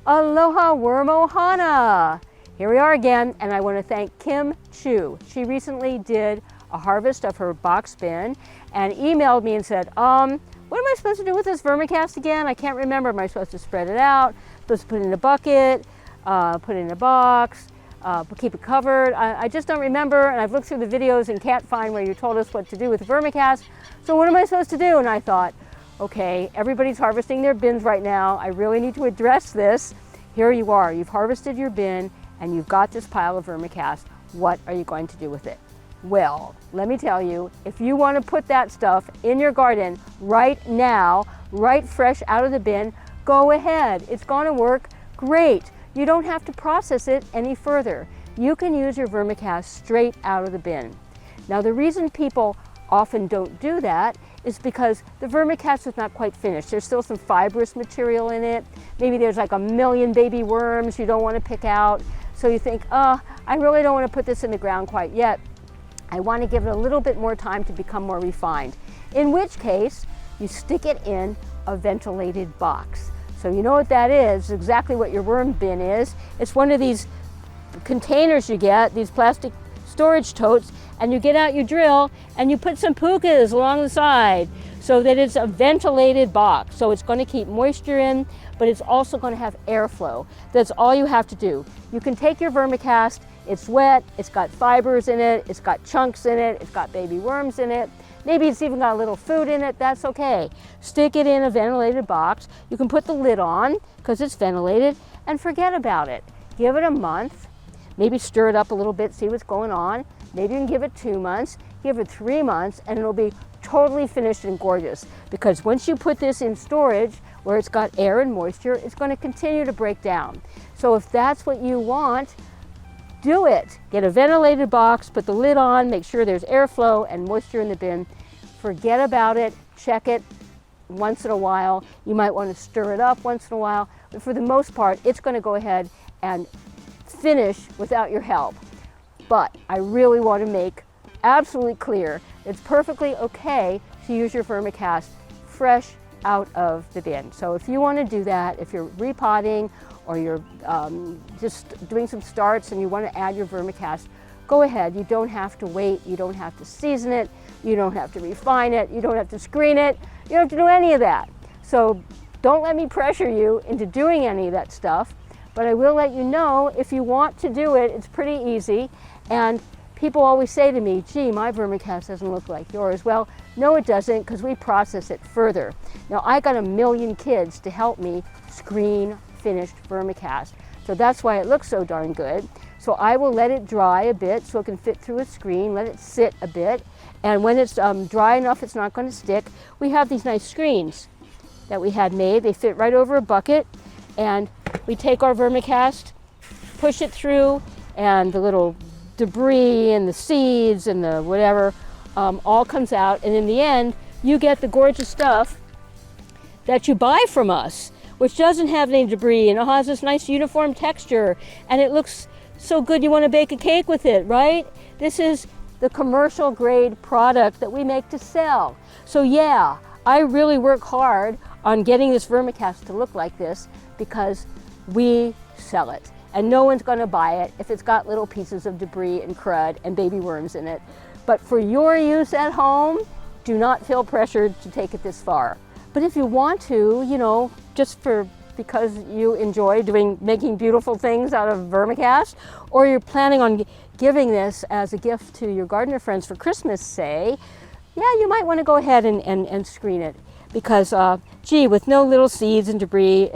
Aloha Worm Ohana! Here we are again, and I want to thank Kim Chu. She recently did a harvest of her box bin and emailed me and said, what am I supposed to do with this Vermicast again? I can't remember. Am I supposed to spread it out? Supposed to put it in a bucket, put it in a box, keep it covered? I just don't remember, and I've looked through the videos and can't find where you told us what to do with the Vermicast. So what am I supposed to do? And I thought, okay, everybody's harvesting their bins right now. I really need to address this. Here you are, you've harvested your bin and you've got this pile of Vermicast. What are you going to do with it? Well, let me tell you, if you want to put that stuff in your garden right now, right fresh out of the bin, go ahead. It's going to work great. You don't have to process it any further. You can use your Vermicast straight out of the bin. Now, the reason people often don't do that is because the Vermicast is not quite finished. There's still some fibrous material in it. Maybe there's like a million baby worms you don't want to pick out. So you think, I really don't want to put this in the ground quite yet. I want to give it a little bit more time to become more refined. In which case, you stick it in a ventilated box. So you know what that is, exactly what your worm bin is. It's one of these containers you get, these plastic storage totes, and you get out your drill and you put some pukas along the side so that it's a ventilated box. So it's going to keep moisture in, but it's also going to have airflow. That's all you have to do. You can take your Vermicast, it's wet, it's got fibers in it, it's got chunks in it, it's got baby worms in it. Maybe it's even got a little food in it, that's okay. Stick it in a ventilated box. You can put the lid on because it's ventilated and forget about it. Give it a month, maybe stir it up a little bit, see what's going on. Maybe you can give it 2 months, give it 3 months, and it'll be totally finished and gorgeous. Because once you put this in storage where it's got air and moisture, it's going to continue to break down. So if that's what you want, do it. Get a ventilated box, put the lid on, make sure there's airflow and moisture in the bin. Forget about it, check it once in a while. You might want to stir it up once in a while, but for the most part, it's going to go ahead and finish without your help. But I really want to make absolutely clear it's perfectly okay to use your Vermicast fresh out of the bin. So if you want to do that, if you're repotting or you're just doing some starts and you want to add your Vermicast, go ahead. You don't have to wait. You don't have to season it. You don't have to refine it. You don't have to screen it. You don't have to do any of that. So don't let me pressure you into doing any of that stuff. But I will let you know if you want to do it, it's pretty easy. And people always say to me, gee, my Vermicast doesn't look like yours. Well, no, it doesn't, because we process it further. Now, I got 1 million kids to help me screen finished Vermicast. So that's why it looks so darn good. So I will let it dry a bit so it can fit through a screen, let it sit a bit. And when it's dry enough, it's not going to stick. We have these nice screens that we had made. They fit right over a bucket. And we take our Vermicast, push it through, and the little debris and the seeds and the whatever all comes out. And in the end, you get the gorgeous stuff that you buy from us, which doesn't have any debris and it has this nice uniform texture and it looks so good you want to bake a cake with it, right? This is the commercial grade product that we make to sell. So yeah, I really work hard on getting this Vermicast to look like this because we sell it. And no one's going to buy it if it's got little pieces of debris and crud and baby worms in it. But for your use at home, do not feel pressured to take it this far. But if you want to, you know, just because you enjoy making beautiful things out of Vermicast, or you're planning on giving this as a gift to your gardener friends for Christmas, say, yeah, you might want to go ahead and screen it. Because, gee, with no little seeds and debris,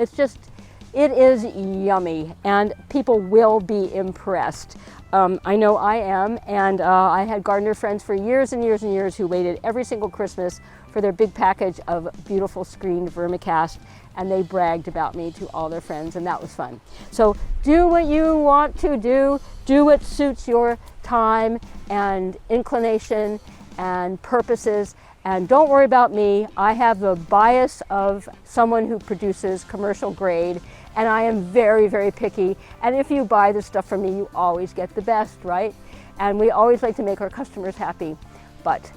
it is yummy, and people will be impressed. I know I am, and I had gardener friends for years and years and years who waited every single Christmas for their big package of beautiful screened Vermicast, and they bragged about me to all their friends, and that was fun. So do what you want to do what suits your time and inclination and purposes, and don't worry about me. I have the bias of someone who produces commercial grade, and I am very, very picky. And if you buy the stuff from me, you always get the best, right? And we always like to make our customers happy. But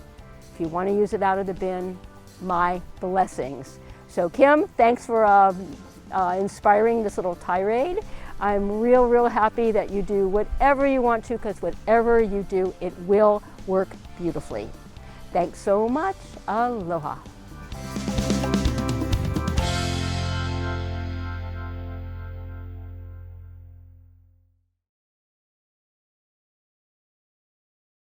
if you want to use it out of the bin, my blessings. So Kim, thanks for inspiring this little tirade. I'm real happy that you do whatever you want to, because whatever you do, it will work beautifully. Thanks so much. Aloha.